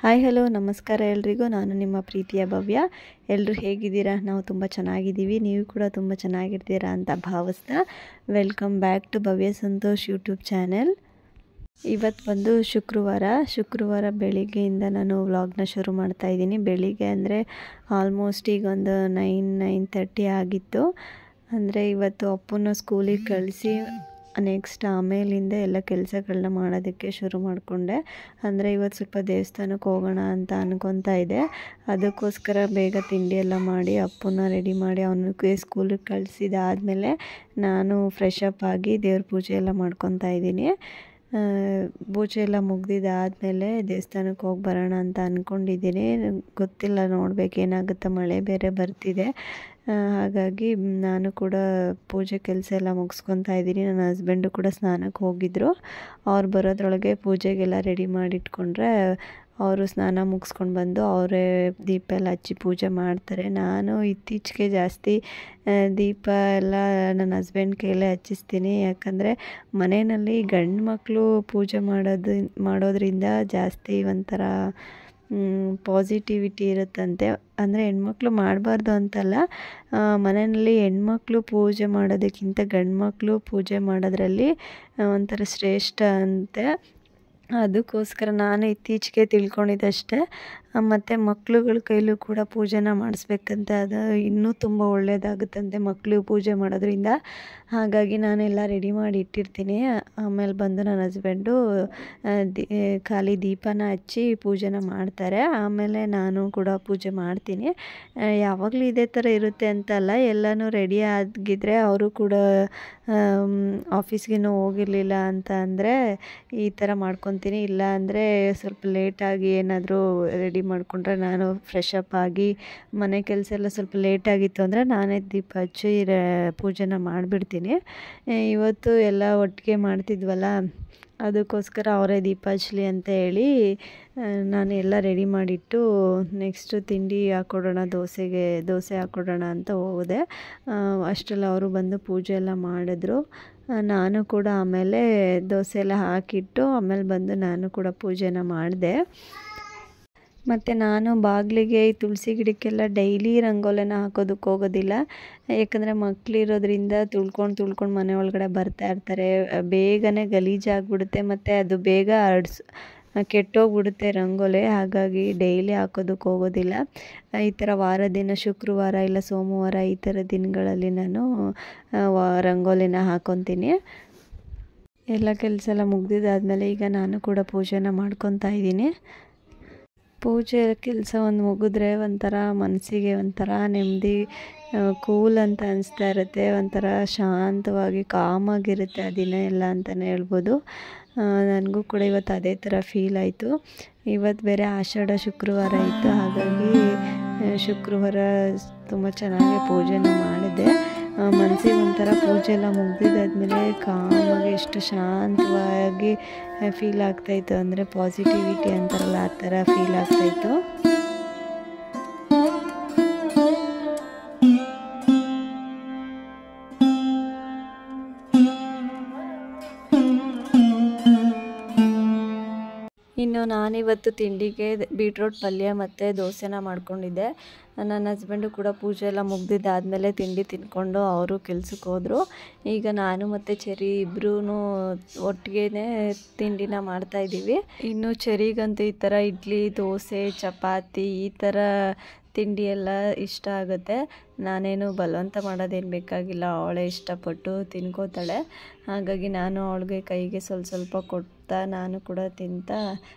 Hi hello ನಮಸ್ಕಾರ ಎಲ್ರಿಗೂ. ನಾನು ನಿಮ್ಮ ಪ್ರೀತಿಯ ಭವ್ಯ. ಎಲ್ಲರೂ ಹೇಗಿದ್ದೀರಾ? ನಾವು ತುಂಬ ಚೆನ್ನಾಗಿದ್ದೀವಿ. ನೀವು ಕೂಡ ತುಂಬ ಚೆನ್ನಾಗಿರ್ತೀರಾ ಅಂತ ಭಾವಿಸ್ತಾ welcome back to Bhavya Santosh YouTube channel. ಇವತ್ತು ಬಂದು ಶುಕ್ರವಾರ ಬೆಳಿಗ್ಗೆಯಿಂದ ನಾನು ವ್ಲಾಗ್ನ ಶುರು ಮಾಡ್ತಾ ಇದ್ದೀನಿ. ಬೆಳಿಗ್ಗೆ ಅಂದರೆ ಆಲ್ಮೋಸ್ಟ್ ಈಗ ಒಂದು 9:30 ಆಗಿತ್ತು. ಅಂದರೆ ಇವತ್ತು ಅಪ್ಪನ ಸ್ಕೂಲಿಗೆ ಕಳಿಸಿ ನೆಕ್ಸ್ಟ್ ಆಮೇಲಿಂದ ಎಲ್ಲ ಕೆಲಸಗಳನ್ನ ಮಾಡೋದಕ್ಕೆ ಶುರು ಮಾಡಿಕೊಂಡೆ. ಅಂದರೆ ಇವತ್ತು ಸ್ವಲ್ಪ ದೇವಸ್ಥಾನಕ್ಕೆ ಹೋಗೋಣ ಅಂತ ಅನ್ಕೊತಾ ಇದ್ದೆ. ಅದಕ್ಕೋಸ್ಕರ ಬೇಗ ತಿಂಡಿ ಎಲ್ಲ ಮಾಡಿ ಅಪ್ಪನ ರೆಡಿ ಮಾಡಿ ಅವನಿಗೆ ಸ್ಕೂಲಿಗೆ ಕಳಿಸಿದಾದ್ಮೇಲೆ ನಾನು ಫ್ರೆಶ್ ಅಪ್ ಆಗಿ ದೇವ್ರ ಪೂಜೆ ಎಲ್ಲ ಮಾಡ್ಕೊತಾ ಇದ್ದೀನಿ. ಪೂಜೆ ಎಲ್ಲ ಮುಗ್ದಿದ್ದಾದಮೇಲೆ ದೇವಸ್ಥಾನಕ್ಕೆ ಹೋಗಿ ಬರೋಣ ಅಂತ ಅಂದ್ಕೊಂಡಿದ್ದೀನಿ. ಗೊತ್ತಿಲ್ಲ, ನೋಡ್ಬೇಕು ಏನಾಗುತ್ತೆ. ಮಳೆ ಬೇರೆ ಬರ್ತಿದೆ. ಹಾಗಾಗಿ ನಾನು ಕೂಡ ಪೂಜೆ ಕೆಲಸ ಎಲ್ಲ ಮುಗಿಸ್ಕೊತಾ ಇದ್ದೀನಿ. ನನ್ನ ಹಸ್ಬೆಂಡು ಕೂಡ ಸ್ನಾನಕ್ಕೆ ಹೋಗಿದ್ದರು. ಅವ್ರು ಬರೋದ್ರೊಳಗೆ ಪೂಜೆಗೆಲ್ಲ ರೆಡಿ ಮಾಡಿಟ್ಕೊಂಡ್ರೆ ಅವರು ಸ್ನಾನ ಮುಗಿಸ್ಕೊಂಡು ಬಂದು ಅವರೇ ದೀಪ ಎಲ್ಲ ಹಚ್ಚಿ ಪೂಜೆ ಮಾಡ್ತಾರೆ. ನಾನು ಇತ್ತೀಚೆಗೆ ಜಾಸ್ತಿ ದೀಪ ಎಲ್ಲ ನನ್ನ ಹಸ್ಬೆಂಡ್ ಕೈಯಲ್ಲೇ ಹಚ್ಚಿಸ್ತೀನಿ. ಯಾಕಂದರೆ ಮನೆಯಲ್ಲಿ ಗಂಡು ಮಕ್ಕಳು ಪೂಜೆ ಮಾಡೋದ್ರಿಂದ ಜಾಸ್ತಿ ಒಂಥರ ಪಾಸಿಟಿವಿಟಿ ಇರುತ್ತಂತೆ. ಅಂದರೆ ಹೆಣ್ಮಕ್ಳು ಮಾಡಬಾರ್ದು ಅಂತಲ್ಲ, ಮನೆಯಲ್ಲಿ ಹೆಣ್ಮಕ್ಳು ಪೂಜೆ ಮಾಡೋದಕ್ಕಿಂತ ಗಂಡು ಮಕ್ಕಳು ಪೂಜೆ ಮಾಡೋದ್ರಲ್ಲಿ ಒಂಥರ ಶ್ರೇಷ್ಠ ಅಂತೆ. ಅದಕ್ಕೋಸ್ಕರ ನಾನು ಇತ್ತೀಚೆಗೆ ತಿಳ್ಕೊಂಡಿದ್ದಷ್ಟೇ. ಮತ್ತು ಮಕ್ಳುಗಳ ಕೈಲೂ ಕೂಡ ಪೂಜೆನ ಮಾಡಿಸ್ಬೇಕಂತ, ಅದು ಇನ್ನೂ ತುಂಬ ಒಳ್ಳೆಯದಾಗುತ್ತಂತೆ ಮಕ್ಕಳು ಪೂಜೆ ಮಾಡೋದ್ರಿಂದ. ಹಾಗಾಗಿ ನಾನೆಲ್ಲ ರೆಡಿ ಮಾಡಿ ಇಟ್ಟಿರ್ತೀನಿ. ಆಮೇಲೆ ಬಂದು ನನ್ನ ಹಸ್ಬೆಂಡು ಖಾಲಿ ದೀಪನ ಹಚ್ಚಿ ಪೂಜೆನ ಮಾಡ್ತಾರೆ. ಆಮೇಲೆ ನಾನು ಕೂಡ ಪೂಜೆ ಮಾಡ್ತೀನಿ. ಯಾವಾಗಲೂ ಇದೇ ಥರ ಇರುತ್ತೆ ಅಂತಲ್ಲ, ಎಲ್ಲನೂ ರೆಡಿ ಆಗಿದ್ದರೆ ಅವರು ಕೂಡ ಆಫೀಸ್ಗೇನೂ ಹೋಗಿರಲಿಲ್ಲ ಅಂತ ಅಂದರೆ ಈ ಥರ ಮಾಡ್ಕೊತೀನಿ. ಇಲ್ಲ ಅಂದರೆ ಸ್ವಲ್ಪ ಲೇಟಾಗಿ ಏನಾದರೂ ರೆಡಿ ಮಾಡಿಕೊಂಡ್ರೆ ನಾನು ಫ್ರೆಶ್ ಅಪ್ ಆಗಿ ಮನೆ ಕೆಲಸ ಎಲ್ಲ ಸ್ವಲ್ಪ ಲೇಟಾಗಿತ್ತು ಅಂದರೆ ನಾನೇ ದೀಪ ಹಚ್ಚಿ ಪೂಜೆನ ಮಾಡಿಬಿಡ್ತೀನಿ. ಇವತ್ತು ಎಲ್ಲ ಒಟ್ಟಿಗೆ ಮಾಡ್ತಿದ್ವಲ್ಲ, ಅದಕ್ಕೋಸ್ಕರ ಅವರೇ ದೀಪ ಹಚ್ಚಲಿ ಅಂತ ಹೇಳಿ ನಾನು ಎಲ್ಲ ರೆಡಿ ಮಾಡಿಟ್ಟು ನೆಕ್ಸ್ಟು ತಿಂಡಿ ಹಾಕ್ಕೊಡೋಣ, ದೋಸೆ ಹಾಕ್ಕೊಡೋಣ ಅಂತ ಹೋದೆ. ಅಷ್ಟರಲ್ಲಿ ಅವರು ಬಂದು ಪೂಜೆ ಎಲ್ಲ ಮಾಡಿದ್ರು. ನಾನು ಕೂಡ ಆಮೇಲೆ ದೋಸೆ ಎಲ್ಲ ಹಾಕಿಟ್ಟು ಆಮೇಲೆ ಬಂದು ನಾನು ಕೂಡ ಪೂಜೆನ ಮಾಡಿದೆ. ಮತ್ತು ನಾನು ಬಾಗಿಲಿಗೆ ತುಳಸಿ ಗಿಡಕ್ಕೆಲ್ಲ ಡೈಲಿ ರಂಗೋಲಿನ ಹಾಕೋದಕ್ಕೆ ಹೋಗೋದಿಲ್ಲ. ಯಾಕಂದರೆ ಮಕ್ಕಳಿರೋದ್ರಿಂದ ತುಳ್ಕೊಂಡು ಮನೆ ಒಳಗಡೆ ಬರ್ತಾ ಇರ್ತಾರೆ. ಬೇಗನೆ ಗಲೀಜಾಗಿಬಿಡುತ್ತೆ ಮತ್ತು ಅದು ಬೇಗ ಕೆಟ್ಟೋಗ್ಬಿಡುತ್ತೆ ರಂಗೋಲಿ. ಹಾಗಾಗಿ ಡೈಲಿ ಹಾಕೋದಕ್ಕೆ ಹೋಗೋದಿಲ್ಲ. ಈ ಥರ ವಾರದಿನ ಶುಕ್ರವಾರ ಇಲ್ಲ ಸೋಮವಾರ ಈ ಥರ ದಿನಗಳಲ್ಲಿ ನಾನು ರಂಗೋಲಿನ ಹಾಕ್ಕೊತೀನಿ. ಎಲ್ಲ ಕೆಲಸ ಎಲ್ಲ ಮುಗ್ದಿದ್ದಾದಮೇಲೆ ಈಗ ನಾನು ಕೂಡ ಪೂಜೆನ ಮಾಡ್ಕೊತಾ ಇದ್ದೀನಿ. ಪೂಜೆ ಕೆಲಸ ಒಂದು ಮುಗಿದ್ರೆ ಒಂಥರ ಮನಸ್ಸಿಗೆ ಒಂಥರ ನೆಮ್ಮದಿ, ಕೂಲ್ ಅಂತ ಅನಿಸ್ತಾ ಇರುತ್ತೆ. ಒಂಥರ ಶಾಂತವಾಗಿ ಕಾಮಾಗಿರುತ್ತೆ ಆ ದಿನ ಎಲ್ಲ ಅಂತಲೇ ಹೇಳ್ಬೋದು. ನನಗೂ ಕೂಡ ಇವತ್ತು ಅದೇ ಥರ ಫೀಲ್ ಆಯಿತು. ಇವತ್ತು ಬೇರೆ ಆಷಾಢ ಶುಕ್ರವಾರ ಇತ್ತು. ಹಾಗಾಗಿ ಶುಕ್ರವಾರ ತುಂಬ ಚೆನ್ನಾಗಿ ಪೂಜೆನ ಮಾಡಿದೆ. ಮನಸ್ಸಿಗೆ ಒಂಥರ ಪೂಜೆ ಎಲ್ಲ ಮುಗ್ದಿದ್ದಾದ್ಮೇಲೆ ಕಾಮಾಗಿ ಎಷ್ಟು ಶಾಂತವಾಗಿ ಫೀಲ್ ಆಗ್ತಾಯಿತ್ತು ಅಂದರೆ ಪಾಸಿಟಿವಿಟಿ ಅಂತಾರಲ್ಲ ಆ ಥರ ಫೀಲ್ ಆಗ್ತಾಯಿತ್ತು. ಇನ್ನು ನಾನಿವತ್ತು ತಿಂಡಿಗೆ ಬೀಟ್ರೋಟ್ ಪಲ್ಯ ಮತ್ತು ದೋಸೆನ ಮಾಡ್ಕೊಂಡಿದ್ದೆ. ನನ್ನ ಹಸ್ಬೆಂಡು ಕೂಡ ಪೂಜೆ ಎಲ್ಲ ಮುಗ್ದಿದ್ದಾದಮೇಲೆ ತಿಂಡಿ ತಿಂದ್ಕೊಂಡು ಅವರು ಕೆಲ್ಸಕ್ಕೆ ಹೋದರು. ಈಗ ನಾನು ಮತ್ತು ಚೆರಿ ಇಬ್ಬರೂ ಒಟ್ಟಿಗೆ ತಿಂಡಿನ ಮಾಡ್ತಾಯಿದ್ದೀವಿ. ಇನ್ನು ಚೆರಿಗಂತೂ ಈ ಥರ ಇಡ್ಲಿ, ದೋಸೆ, ಚಪಾತಿ ಈ ಥರ ತಿಂಡಿ ಎಲ್ಲ ಇಷ್ಟ ಆಗುತ್ತೆ. ನಾನೇನು ಬಲವಂತ ಮಾಡೋದೇನು ಬೇಕಾಗಿಲ್ಲ, ಅವಳೇ ಇಷ್ಟಪಟ್ಟು ತಿನ್ಕೋತಾಳೆ. ಹಾಗಾಗಿ ನಾನು ಅವಳಿಗೆ ಕೈಗೆ ಸ್ವಲ್ಪ ಕೊಡ್ತಾ ನಾನು ಕೂಡ ತಿಂತಾ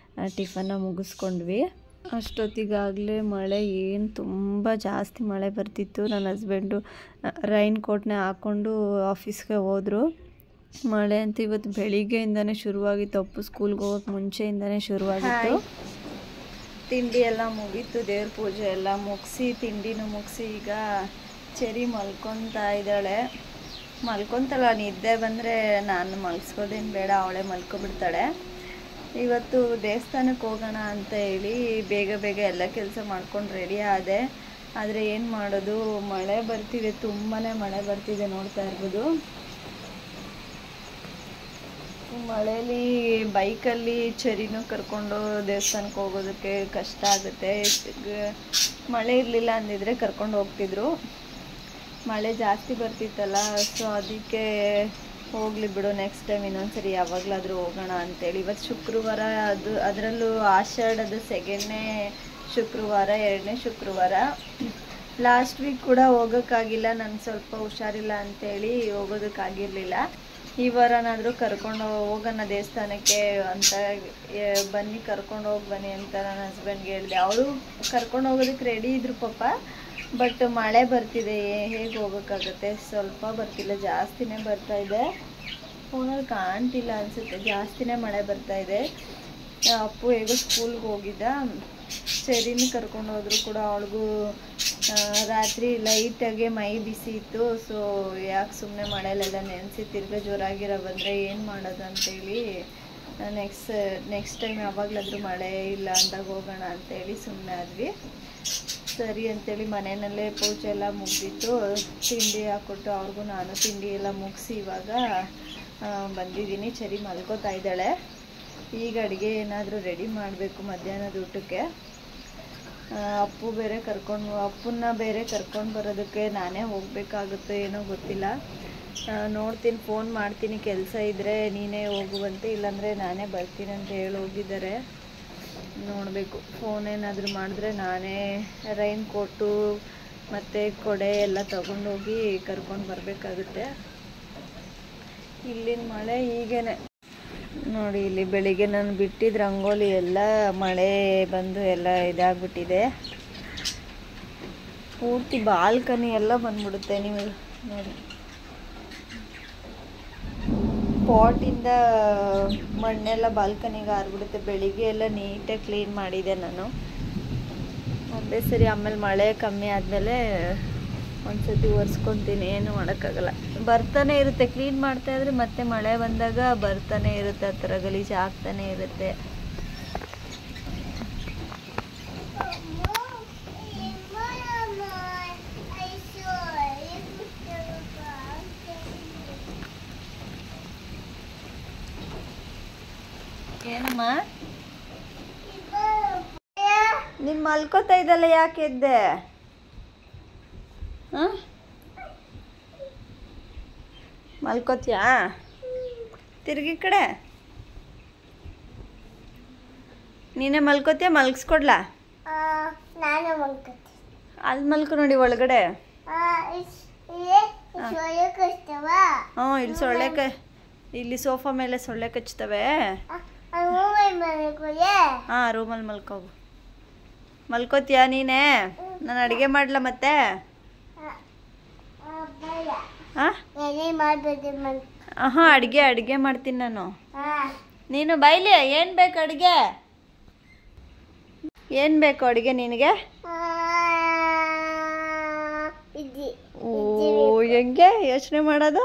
ಟಿಫನ್ನ ಮುಗಿಸ್ಕೊಂಡ್ವಿ. ಅಷ್ಟೊತ್ತಿಗಾಗಲೇ ಮಳೆ ತುಂಬ ಜಾಸ್ತಿ ಮಳೆ ಬರ್ತಿತ್ತು. ನನ್ನ ಹಸ್ಬೆಂಡು ರೈನ್ ಕೋಟ್ನ ಹಾಕ್ಕೊಂಡು ಆಫೀಸ್ಗೆ ಹೋದರು. ಮಳೆ ಅಂತೂ ಇವತ್ತು ಬೆಳಿಗ್ಗೆಯಿಂದನೇ ಶುರುವಾಗಿತ್ತು. ಅಪ್ಪು ಸ್ಕೂಲ್ಗೆ ಹೋಗೋಕ್ಕೆ ಮುಂಚೆಯಿಂದನೇ ಶುರುವಾಗಿತ್ತು. ತಿಂಡಿ ಎಲ್ಲ ಮುಗೀತು, ದೇವ್ರ ಪೂಜೆ ಎಲ್ಲ ಮುಗಿಸಿ ತಿಂಡಿನೂ ಮುಗಿಸಿ ಈಗ ಚೆರಿ ಮಲ್ಕೊತಾ ಇದ್ದಾಳೆ. ಮಲ್ಕೊತಾಳ, ನಿದ್ದೆ ಬಂದರೆ ನಾನು ಮಲ್ಸ್ಕೋದೇನು ಬೇಡ, ಅವಳೇ ಮಲ್ಕೊಬಿಡ್ತಾಳೆ. ಇವತ್ತು ದೇವಸ್ಥಾನಕ್ಕೆ ಹೋಗೋಣ ಅಂತ ಹೇಳಿ ಬೇಗ ಎಲ್ಲ ಕೆಲಸ ಮಾಡ್ಕೊಂಡು ರೆಡಿ ಆದೆ. ಆದರೆ ಏನು ಮಾಡೋದು, ಮಳೆ ಬರ್ತಿದೆ, ತುಂಬಾ ಮಳೆ ಬರ್ತಿದೆ, ನೋಡ್ತಾ ಇರ್ಬೋದು. ಮಳೆಯಲ್ಲಿ ಬೈಕಲ್ಲಿ ಚರಿನೂ ಕರ್ಕೊಂಡು ದೇವಸ್ಥಾನಕ್ಕೆ ಹೋಗೋದಕ್ಕೆ ಕಷ್ಟ ಆಗುತ್ತೆ. ಮಳೆ ಇರಲಿಲ್ಲ ಅಂದಿದ್ರೆ ಕರ್ಕೊಂಡು ಹೋಗ್ತಿದ್ರು. ಮಳೆ ಜಾಸ್ತಿ ಬರ್ತಿತ್ತಲ್ಲ, ಸೊ ಅದಕ್ಕೆ ಹೋಗಲಿ ಬಿಡು, ನೆಕ್ಸ್ಟ್ ಟೈಮ್ ಇನ್ನೊಂದ್ಸರಿ ಯಾವಾಗಲಾದರೂ ಹೋಗೋಣ ಅಂತೇಳಿ. ಇವತ್ತು ಶುಕ್ರವಾರ, ಅದರಲ್ಲೂ ಆಷಾಢದ ಸೆಕೆಂಡ್ನೇ ಶುಕ್ರವಾರ, 2ನೇ ಶುಕ್ರವಾರ. ಲಾಸ್ಟ್ ವೀಕ್ ಕೂಡ ಹೋಗೋಕ್ಕಾಗಿಲ್ಲ, ನನಗೆ ಸ್ವಲ್ಪ ಹುಷಾರಿಲ್ಲ ಅಂತೇಳಿ ಹೋಗೋದಕ್ಕಾಗಿರಲಿಲ್ಲ. ಈ ವಾರನಾದರೂ ಕರ್ಕೊಂಡು ಹೋಗೋಣ ದೇವಸ್ಥಾನಕ್ಕೆ ಅಂತ ಬನ್ನಿ, ಕರ್ಕೊಂಡು ಹೋಗಿ ಬನ್ನಿ ಅಂತ ನನ್ನ ಹಸ್ಬೆಂಡ್ಗೆ ಹೇಳಿದೆ. ಅವರು ಕರ್ಕೊಂಡು ಹೋಗೋದಕ್ಕೆ ರೆಡಿ ಇದ್ರು ಪಾಪ, ಬಟ್ ಮಳೆ ಬರ್ತಿದೆ, ಹೇಗೆ ಹೋಗೋಕ್ಕಾಗುತ್ತೆ. ಸ್ವಲ್ಪ ಬರ್ತಿಲ್ಲ, ಜಾಸ್ತಿನೇ ಬರ್ತಾಯಿದೆ. ಫೋನಲ್ಲಿ ಕಾಣ್ತಿಲ್ಲ ಅನಿಸುತ್ತೆ, ಜಾಸ್ತಿನೇ ಮಳೆ ಬರ್ತಾಯಿದೆ. ಅಪ್ಪು ಹೇಗೋ ಸ್ಕೂಲ್ಗೆ ಹೋಗಿದ್ದ, ಸರಿನ ಕರ್ಕೊಂಡು ಹೋದ್ರು ಕೂಡ ಅವಳಿಗೂ ರಾತ್ರಿ ಲೈಟಾಗೆ ಮೈ ಬಿಸಿ ಇತ್ತು. ಸೊ ಯಾಕೆ ಸುಮ್ಮನೆ ಮಳೆಯಲ್ಲೆಲ್ಲ ನೆನೆಸಿ ತಿರ್ಗಾ ಜೋರಾಗಿರೋ ಬಂದರೆ ಏನು ಮಾಡೋದು ಅಂತೇಳಿ ನೆಕ್ಸ್ಟ್ ಟೈಮ್ ಯಾವಾಗಲಾದರೂ ಮಳೆ ಇಲ್ಲ ಅಂದಾಗ ಹೋಗೋಣ ಅಂತೇಳಿ ಸುಮ್ಮನೆ ಆದ್ವಿ. ಸರಿ ಅಂತೇಳಿ ಮನೆಯಲ್ಲೇ ಪೂಜೆ ಎಲ್ಲ ಮುಗಿದಿತ್ತು. ತಿಂಡಿ ಹಾಕ್ಕೊಟ್ಟು ಅವ್ರಿಗೂ ನಾನು ತಿಂಡಿ ಎಲ್ಲ ಮುಗಿಸಿ ಇವಾಗ ಬಂದಿದ್ದೀನಿ. ಚರಿ ಮಲ್ಕೋತಾ ಇದ್ದಾಳೆ. ಈಗ ಅಡುಗೆ ಏನಾದರೂ ರೆಡಿ ಮಾಡಬೇಕು ಮಧ್ಯಾಹ್ನದ ಊಟಕ್ಕೆ. ಅಪ್ಪನ್ನ ಬೇರೆ ಕರ್ಕೊಂಡು ಬರೋದಕ್ಕೆ ನಾನೇ ಹೋಗಬೇಕಾಗುತ್ತೆ, ಏನೋ ಗೊತ್ತಿಲ್ಲ. ನೋಡ್ತೀನಿ, ಫೋನ್ ಮಾಡ್ತೀನಿ, ಕೆಲಸ ಇದ್ದರೆ ನೀನೇ ಹೋಗುವಂತೆ, ಇಲ್ಲಾಂದರೆ ನಾನೇ ಬರ್ತೀನಿ ಅಂತ ಹೇಳಿ ಹೋಗಿದ್ದಾರೆ. ನೋಡಬೇಕು, ಫೋನ್ ಏನಾದರೂ ಮಾಡಿದ್ರೆ ನಾನೇ ರೈನ್ ಕೋಟು ಮತ್ತು ಕೊಡೆ ಎಲ್ಲ ತಗೊಂಡೋಗಿ ಕರ್ಕೊಂಡು ಬರಬೇಕಾಗುತ್ತೆ. ಇಲ್ಲಿನ ಮಳೆ ಹೀಗೇನೆ ನೋಡಿ. ಇಲ್ಲಿ ಬೆಳಿಗ್ಗೆ ನಾನು ಬಿಟ್ಟಿದ್ದ ರಂಗೋಲಿ ಎಲ್ಲ ಮಳೆ ಬಂದು ಎಲ್ಲ ಇದಾಗ್ಬಿಟ್ಟಿದೆ. ಪೂರ್ತಿ ಬಾಲ್ಕನಿ ಎಲ್ಲ ಬಂದ್ಬಿಡುತ್ತೆ. ನೀವು ನೋಡಿ, ಪಾಟಿಂದ ಮಣ್ಣೆಲ್ಲ ಬಾಲ್ಕನಿಗೆ ಹಾರ್ಬಿಡುತ್ತೆ. ಬೆಳಿಗ್ಗೆ ಎಲ್ಲ ನೀಟಾಗಿ ಕ್ಲೀನ್ ಮಾಡಿದೆ ನಾನು. ಒಂದೇ ಸರಿ ಆಮೇಲೆ ಮಳೆ ಕಮ್ಮಿ ಆದಮೇಲೆ ಒಂದ್ಸತಿ ಒರೆಸ್ಕೊತೀನಿ, ಏನು ಮಾಡೋಕ್ಕಾಗಲ್ಲ. ಬರ್ತಾನೆ ಇರುತ್ತೆ, ಕ್ಲೀನ್ ಮಾಡ್ತಾ ಇದ್ರೆ ಮತ್ತೆ ಮಳೆ ಬಂದಾಗ ಬರ್ತಾನೆ ಇರುತ್ತೆ, ಆ ಥರ ಗಲೀಜು ಆಗ್ತಾನೆ ಇರುತ್ತೆ. ಏನಮ್ಮ ನೀನು ಮಲ್ಕೋತಾ ಇದ್ದಲ್ಲ, ಯಾಕೆ ಎದ್ದೆ? ಮಲ್ಕೋತೀಯಾ? ತಿರುಗಿ ಕಡೆ ನೀನೇ ಮಲ್ಕೋತೀಯ? ಮಲ್ಗಿಸ್ಕೊಡ್ಲಾ? ಅಲ್ಲಿ ಮಲ್ಕೊ ನೋಡಿ ಒಳಗಡೆ. ಇಲ್ಲಿ ಸೊಳ್ಳೆ ಇಲ್ಲಿ ಸೋಫಾ ಮೇಲೆ ಸೊಳ್ಳೆ ಕಚ್ತವೆ. ರೂಮಲ್ಲಿ ಮಲ್ಕೋಗು. ಮಲ್ಕೋತೀಯಾ ನೀನೇ? ನಾನು ಅಡುಗೆ ಮಾಡ್ಲಾ ಮತ್ತೆ? ಅಡುಗೆ ಮಾಡ್ತೀನಿ ನಾನು. ನೀನು ಬೈಲಿ, ಏನು ಬೇಕು ಅಡುಗೆ? ಏನು ಬೇಕು ಅಡುಗೆ ನಿನಗೆ? ಓ, ಹೆಂಗೆ ಯೋಚನೆ ಮಾಡೋದು?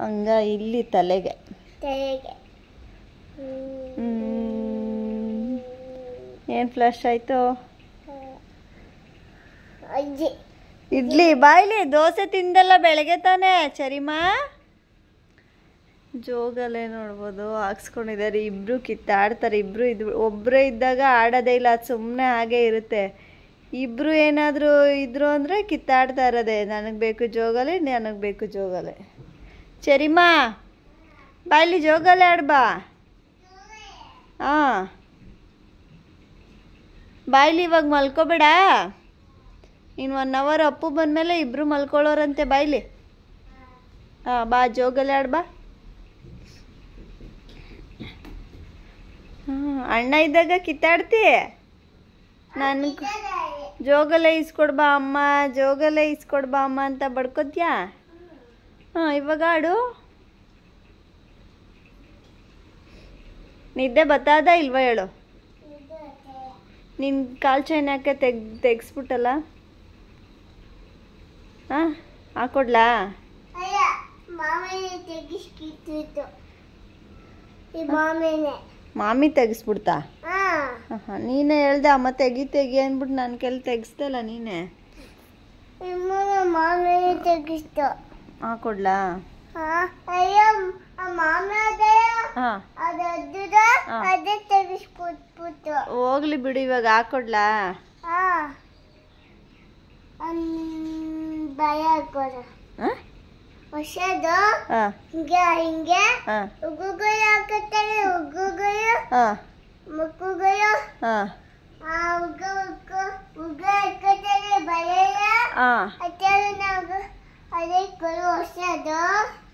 ಹಂಗ ಇಲ್ಲಿ ತಲೆಗೆ. ಏನು ಫ್ಲಶ್ ಆಯಿತು? ಇಡ್ಲಿ ಬಾಯ್ಲಿ. ದೋಸೆ ತಿಂದಲ್ಲ ಬೆಳಗ್ಗೆ ತಾನೇ ಚರಿಮಾ? ಜೋಗಲ್ಲೇ ನೋಡ್ಬೋದು ಹಾಕ್ಸ್ಕೊಂಡಿದ್ದಾರೆ. ಇಬ್ಬರು ಕಿತ್ತಾಡ್ತಾರೆ. ಒಬ್ಬರೇ ಇದ್ದಾಗ ಆಡೋದೇ ಇಲ್ಲ, ಅದು ಸುಮ್ಮನೆ ಹಾಗೆ ಇರುತ್ತೆ. ಇಬ್ಬರು ಏನಾದರೂ ಇದ್ರು ಅಂದರೆ ಕಿತ್ತಾಡ್ತಾ ಇರೋದೆ. ನನಗೆ ಬೇಕು ಜೋಗಲೆ, ನನಗೆ ಬೇಕು ಜೋಗಲೆ. ಚರಿಮಾ ಬಾಯ್ಲಿ, ಜೋಗಲೆ ಆಡ್ಬಾ. ಹಾಂ ಬಾಯ್ಲಿ, ಇವಾಗ ಮಲ್ಕೋಬೇಡ. ಇನ್ನು 1 ಅವರ್ ಅಪ್ಪು ಬಂದಮೇಲೆ ಇಬ್ಬರು ಮಲ್ಕೊಳ್ಳೋರಂತೆ. ಬಾಯ್ಲಿ. ಬಾ, ಜೋಗಲೆ ಆಡ್ಬಾ. ಅಣ್ಣ ಇದ್ದಾಗ ಕಿತ್ತಾಡ್ತಿ. ನನಗೆ ಜೋಗಲೆ ಇಸ್ಕೊಡ್ಬಾ ಅಮ್ಮ, ಜೋಗಲೆ ಇಸ್ಕೊಡ್ಬಾ ಅಮ್ಮ ಅಂತ ಬಡ್ಕೋತ್ಯಾ? ಇವಾಗ ಆಡು. ನಿದ್ದೆ ಬತ್ತಾದ ಇಲ್ವಾ ಹೇಳು? ನಿನ್ನ ಕಾಲು ಚೈನ್ ಯಾಕೆ ತೆಗ್ಸ್ಬಿಟ್ಟಲ್ಲ? ಹಾಕೊಡ್ಲಾ? ಮಾಮಿ ತೆಗಿಸ್ಬಿಡ್ತಾ? ನೀನೇ ಹೇಳ್ದೆ ಅಮ್ಮ ತೆಗಿ ಅಂದ್ಬಿಟ್ಟು ನನ್ನ ಕೈಲಿ ತೆಗಿಸ್ತಲ್ಲ ನೀನೆ. ಹಾಕೊಡ್ಲಾ? ಹಾಂ ಹೋಗ್ಲಿ ಬಿಡು, ಇವಾಗ ಹಾಕೊಡ್ಲಾ?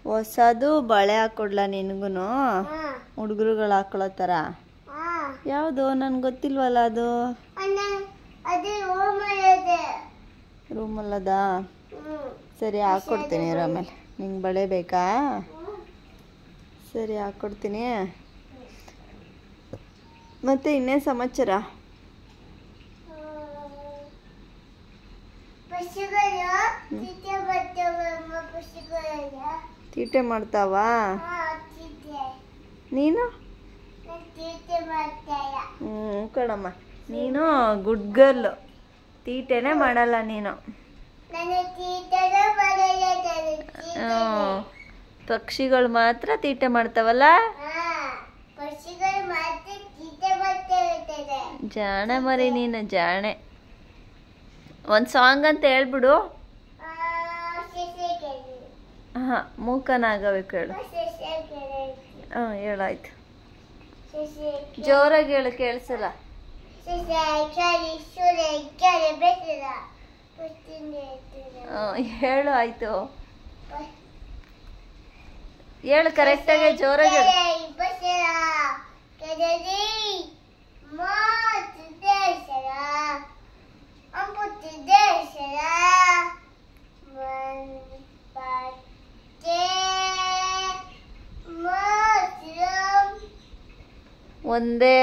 ಹೊಸದು ಬಳೆ ಹಾಕೊಡ್ಲಾ ನಿನ್ಗುನು? ಹುಡುಗರುಗಳು ಹಾಕೊಳ್ಳೋ ಥರ ಯಾವುದು ನನ್ಗೆ ಗೊತ್ತಿಲ್ವಲ್ಲ ಅದು. ರೂಮಲ್ಲದಾ? ಸರಿ ಹಾಕ್ಕೊಡ್ತೀನಿ ಆಮೇಲೆ. ನಿಂಗೆ ಬಳೆ ಬೇಕಾ? ಸರಿ ಹಾಕ್ಕೊಡ್ತೀನಿ. ಮತ್ತೆ ಇನ್ನೇ ಸಮಾಚಾರ? ತೀಟೆ ಮಾಡ್ತಾವಾ ನೀನು? ಕಣಮ್ಮ, ನೀನು ಗುಡ್ ಗರ್ಲ್, ತೀಟೆನೇ ಮಾಡಲ್ಲ ನೀನು. ಪಕ್ಷಿಗಳು ಮಾತ್ರ ತೀಟೆ ಮಾಡ್ತಾವಲ್ಲ? ಜಾಣೆ ಮರಿ ನೀನು, ಜಾಣೆ. ಒಂದು ಸಾಂಗ್ ಅಂತ ಹೇಳ್ಬಿಡು. ಹಾಂ, ಮೂಕನಾಗಬೇಕು ಹೇಳು. ಹಾಂ ಹೇಳಾಯ್ತು, ಜೋರಾಗಿ ಹೇಳು, ಕೇಳಿಸಲ್ಲ. ಹೇಳು, ಆಯ್ತು ಹೇಳು, ಕರೆಕ್ಟಾಗಿ ಜೋರಾಗಿ ಹೇಳು. ಒಂದೇ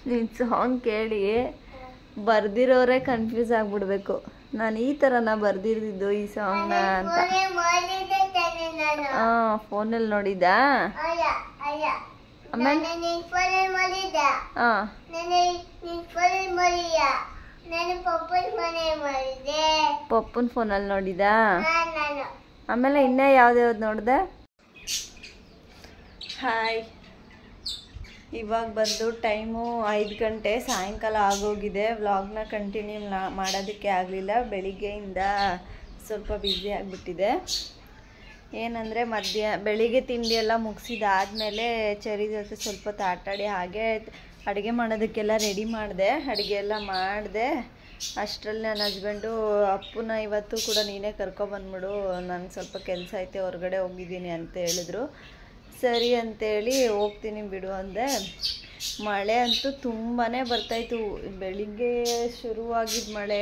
ನೀನು ಸಾಂಗ್ ಕೇಳಿ ಬರ್ದಿರೋರೇ ಕನ್ಫ್ಯೂಸ್ ಆಗ್ಬಿಡ್ಬೇಕು. ನಾನು ಈ ಥರನ ಬರ್ದಿರ್ದಿದ್ದು ಈ ಸಾಂಗ್ನ ಅಂತ. ಹಾಂ, ಫೋನಲ್ಲಿ ನೋಡಿದ್ದಾ? ಆಮೇಲೆ ಹಾಂ, ಪಪ್ಪನ ಫೋನಲ್ಲಿ ನೋಡಿದಾ? ಆಮೇಲೆ ಇನ್ನೇ ಯಾವ್ದು ನೋಡಿದೆ? ಹಾಯ್, ಇವಾಗ ಬಂದು ಟೈಮು 5 ಗಂಟೆ, ಸಾಯಂಕಾಲ ಆಗೋಗಿದೆ. ವ್ಲಾಗ್ನ ಕಂಟಿನ್ಯೂ ಮಾಡೋದಕ್ಕೆ ಆಗಲಿಲ್ಲ. ಬೆಳಿಗ್ಗೆಯಿಂದ ಸ್ವಲ್ಪ ಬ್ಯುಸಿ ಆಗಿಬಿಟ್ಟಿದೆ. ಏನಂದರೆ ಬೆಳಿಗ್ಗೆ ತಿಂಡಿ ಎಲ್ಲ ಮುಗಿಸಿದಾದ್ಮೇಲೆ ಚರಿ ಜೊತೆ ಸ್ವಲ್ಪ ಹೊತ್ತು ಆಟಾಡಿ ಹಾಗೆ ಅಡುಗೆ ಮಾಡೋದಕ್ಕೆಲ್ಲ ರೆಡಿ ಮಾಡಿದೆ. ಅಡುಗೆ ಎಲ್ಲ ಮಾಡಿದೆ. ಅಷ್ಟರಲ್ಲಿ ನನ್ನ ಹಸ್ಬೆಂಡು ಅಪ್ಪನ ಇವತ್ತು ಕೂಡ ನೀನೇ ಕರ್ಕೊಬಂದ್ಬಿಡು, ನನಗೆ ಸ್ವಲ್ಪ ಕೆಲಸ ಐತೆ, ಹೊರಗಡೆ ಹೋಗಿದ್ದೀನಿ ಅಂತ ಹೇಳಿದ್ರು. ಸರಿ ಅಂತೇಳಿ ಹೋಗ್ತೀನಿ ಬಿಡು ಅಂದೆ. ಮಳೆ ಅಂತೂ ತುಂಬಾ ಬರ್ತಾಯಿತ್ತು. ಬೆಳಿಗ್ಗೆ ಶುರುವಾಗಿದ್ದ ಮಳೆ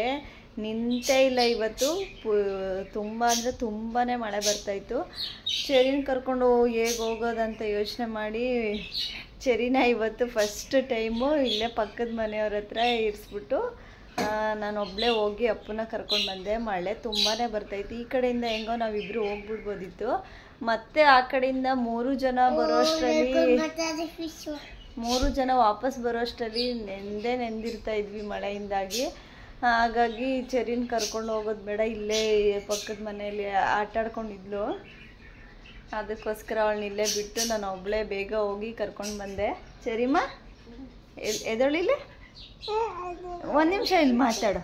ನಿಂತೇ ಇಲ್ಲ. ಇವತ್ತು ತುಂಬ ಅಂದರೆ ತುಂಬಾ ಮಳೆ ಬರ್ತಾಯಿತ್ತು. ಚರಿನ ಕರ್ಕೊಂಡು ಹೇಗೆ ಹೋಗೋದಂತ ಯೋಚನೆ ಮಾಡಿ ಚರಿನ ಇವತ್ತು ಫಸ್ಟ್ ಟೈಮು ಇಲ್ಲೇ ಪಕ್ಕದ ಮನೆಯವ್ರ ಹತ್ರ ಇರಿಸ್ಬಿಟ್ಟು ನಾನು ಒಬ್ಬಳೇ ಹೋಗಿ ಅಪ್ಪನ ಕರ್ಕೊಂಡು ಬಂದೆ. ಮಳೆ ತುಂಬಾ ಬರ್ತಾಯಿತ್ತು. ಈ ಕಡೆಯಿಂದ ಹೆಂಗೋ ನಾವಿಬ್ಬರು ಹೋಗ್ಬಿಡ್ಬೋದಿತ್ತು. ಮತ್ತೆ ಆ ಕಡೆಯಿಂದ 3 ಜನ ಬರೋಷ್ಟರಲ್ಲಿ 3 ಜನ ವಾಪಸ್ ಬರೋಷ್ಟರಲ್ಲಿ ನೆಂದಿರ್ತಾ ಇದ್ವಿ ಮಳೆಯಿಂದಾಗಿ. ಹಾಗಾಗಿ ಚರಿನ ಕರ್ಕೊಂಡು ಹೋಗೋದು ಬೇಡ, ಇಲ್ಲೇ ಪಕ್ಕದ ಮನೆಯಲ್ಲಿ ಆಟಾಡ್ಕೊಂಡಿದ್ಲು. ಅದಕ್ಕೋಸ್ಕರ ಅವಳನ್ನ ಇಲ್ಲೇ ಬಿಟ್ಟು ನಾನು ಒಬ್ಬಳೇ ಬೇಗ ಹೋಗಿ ಕರ್ಕೊಂಡು ಬಂದೆ. ಚರಿಮ್ಮ ಎದಳಿಲ್ಲ, 1 ನಿಮಿಷ ಇಲ್ಲಿ ಮಾತಾಡು.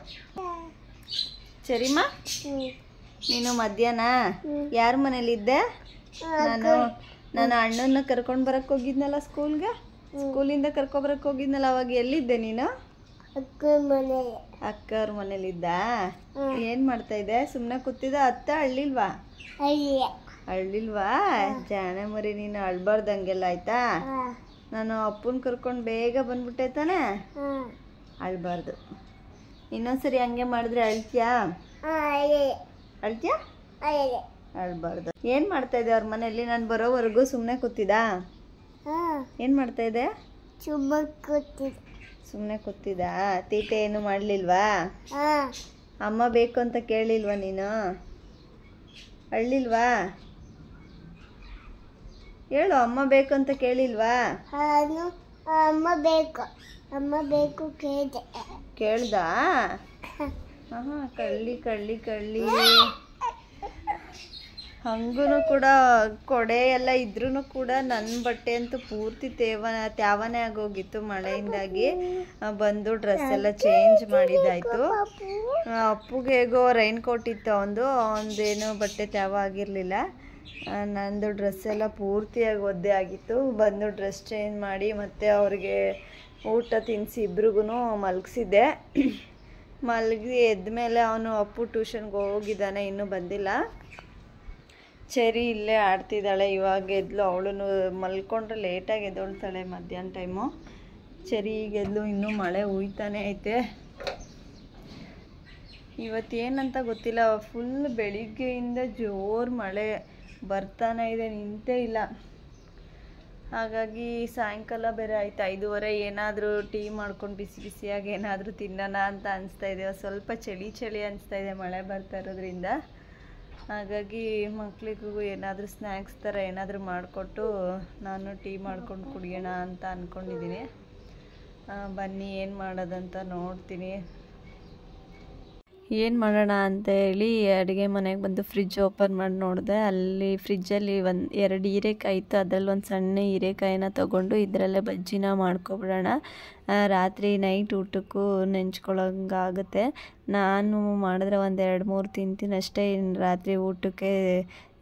ಚರಿಮ್ಮ, ನೀನು ಮಧ್ಯಾಹ್ನ ಯಾರ ಮನೇಲಿದ್ದೆ? ನಾನು ಅಣ್ಣನ ಕರ್ಕೊಂಡು ಬರಕ್ಕೆ ಹೋಗಿದ್ನಲ್ಲ ಸ್ಕೂಲ್ಗೆ, ಸ್ಕೂಲಿಂದ ಕರ್ಕೊಬರಕ್ಕೆ ಹೋಗಿದ್ನಲ್ಲ, ಅವಾಗ ಎಲ್ಲಿದ್ದೆ ನೀನು? ಅಕ್ಕವ್ರ ಮನೇಲಿದ್ದ. ಏನು ಮಾಡ್ತಾ ಇದ್ದೆ? ಸುಮ್ಮನೆ ಕೂತಿದ್ದ? ಅತ್ತ ಅಳ್ಳಿಲ್ವಾ? ಅಳ್ಳಿಲ್ವಾ? ಜಾಣ ಮರಿ ನೀನು, ಅಳ್ಬಾರ್ದಂಗೆಲ್ಲ ಆಯ್ತಾ? ನಾನು ಅಪ್ಪನ ಕರ್ಕೊಂಡು ಬೇಗ ಬಂದ್ಬಿಟ್ಟೆ ತಾನೆ? ಅಳ್ಬಾರ್ದು. ಇನ್ನೊಂದ್ಸರಿ ಹಂಗೆ ಮಾಡಿದ್ರೆ ಅಳ್ತೀಯಾ? ಅಳ್ತೀಯಾ? ಅಳ್ಬಾರ್ದು. ಏನು ಮಾಡ್ತಾ ಇದ್ದೆ ಅವ್ರ ಮನೇಲಿ? ನಾನು ಬರೋವರೆಗೂ ಸುಮ್ಮನೆ ಕೂತಿದ್ದಾ? ಏನು ಮಾಡ್ತಾ ಇದ್ದೆ? ಸುಮ್ಮನೆ ಕೂತಿದ್ದಾ? ತೀಟೆ ಏನು ಮಾಡಲಿಲ್ವಾ? ಅಮ್ಮ ಬೇಕು ಅಂತ ಕೇಳಿಲ್ವಾ ನೀನು? ಅಳ್ಳಿಲ್ವಾ? ಹೇಳು, ಅಮ್ಮ ಬೇಕು ಅಂತ ಕೇಳಿಲ್ವಾ? ಅಮ್ಮ ಬೇಕು ಕೇಳ್ದೆ. ಕೇಳ್ದಾ? ಹಾಂ ಕಳ್ಳಿ ಕಳ್ಳಿ ಕಳ್ಳಿ. ಹಂಗೂ ಕೂಡ ಕೊಡೆ ಎಲ್ಲ ಇದ್ರೂ ಕೂಡ ನನ್ನ ಬಟ್ಟೆ ಅಂತೂ ಪೂರ್ತಿ ತ್ಯಾವನೇ ಆಗೋಗಿತ್ತು ಮಳೆಯಿಂದಾಗಿ. ಬಂದು ಡ್ರೆಸ್ ಎಲ್ಲ ಚೇಂಜ್ ಮಾಡಿದ್ದಾಯಿತು. ಅಪ್ಪುಗೆ ಹೇಗೋ ರೈನ್ ಕೋಟ್ ಇತ್ತು ಅವನದೇನು ಬಟ್ಟೆ ತ್ಯಾವ ಆಗಿರಲಿಲ್ಲ. ನಂದು ಡ್ರೆಸ್ ಎಲ್ಲ ಪೂರ್ತಿಯಾಗಿ ಒದ್ದೆ ಆಗಿತ್ತು. ಬಂದು ಡ್ರೆಸ್ ಚೇಂಜ್ ಮಾಡಿ ಮತ್ತು ಅವ್ರಿಗೆ ಊಟ ತಿನ್ನಿಸಿ ಇಬ್ರಿಗೂ ಮಲಗಿಸಿದ್ದೆ. ಮಲಗಿ ಎದ್ಮೇಲೆ ಅವನು ಅಪ್ಪು ಟ್ಯೂಷನ್ಗೆ ಹೋಗಿದ್ದಾನೆ, ಇನ್ನೂ ಬಂದಿಲ್ಲ. ಚರಿ ಇಲ್ಲೇ ಆಡ್ತಿದ್ದಾಳೆ. ಇವಾಗ ಎದ್ಲು, ಅವಳು ಮಲ್ಕೊಂಡ್ರೆ ಲೇಟಾಗಿ ಎದ್ದೊಳ್ತಾಳೆ ಮಧ್ಯಾಹ್ನ ಟೈಮು. ಚರಿ ಈಗ ಎದ್ಲು, ಇನ್ನೂ ಮಳೆ ಹುಯ್ತಾನೆ ಐತೆ. ಇವತ್ತೇನಂತ ಗೊತ್ತಿಲ್ಲ, ಫುಲ್ ಬೆಳಿಗ್ಗೆಯಿಂದ ಜೋರು ಮಳೆ ಬರ್ತಾನೆ ಇದೆ, ನಿಂತೇ ಇಲ್ಲ. ಹಾಗಾಗಿ ಸಾಯಂಕಾಲ ಬೇರೆ ಆಯ್ತು 5:30. ಏನಾದರೂ ಟೀ ಮಾಡ್ಕೊಂಡು ಬಿಸಿ ಬಿಸಿಯಾಗಿ ಏನಾದರೂ ತಿನ್ನೋಣ ಅಂತ ಅನಿಸ್ತಾ ಇದೆ. ಸ್ವಲ್ಪ ಚಳಿ ಚಳಿ ಅನಿಸ್ತಾ ಇದೆ ಮಳೆ ಬರ್ತಾ ಇರೋದ್ರಿಂದ. ಹಾಗಾಗಿ ಮಕ್ಕಳಿಗೂ ಏನಾದರೂ ಸ್ನ್ಯಾಕ್ಸ್ ಥರ ಏನಾದರೂ ಮಾಡಿಕೊಟ್ಟು ನಾನು ಟೀ ಮಾಡ್ಕೊಂಡು ಕುಡಿಯೋಣ ಅಂತ ಅಂದ್ಕೊಂಡಿದ್ದೀನಿ. ಬನ್ನಿ ಏನು ಮಾಡೋದಂತ ನೋಡ್ತೀನಿ. ಏನು ಮಾಡೋಣ ಅಂತ ಹೇಳಿ ಅಡುಗೆ ಮನೆಗೆ ಬಂದು ಫ್ರಿಜ್ ಓಪನ್ ಮಾಡಿ ನೋಡಿದೆ. ಅಲ್ಲಿ ಫ್ರಿಜ್ಜಲ್ಲಿ 2 ಹೀರೆಕಾಯಿ ಇತ್ತು. ಅದರಲ್ಲಿ ಒಂದು ಸಣ್ಣ ಹೀರೆಕಾಯಿನ ತೊಗೊಂಡು ಇದರಲ್ಲೇ ಬಜ್ಜಿನ ಮಾಡ್ಕೊಬಿಡೋಣ. ರಾತ್ರಿ ನೈಟ್ ಊಟಕ್ಕೂ ನೆಂಚ್ಕೊಳ್ಳೋಂಗಾಗುತ್ತೆ. ನಾನು ಮಾಡಿದ್ರೆ 1-2-3 ತಿಂತೀನಿ ಅಷ್ಟೇ. ರಾತ್ರಿ ಊಟಕ್ಕೆ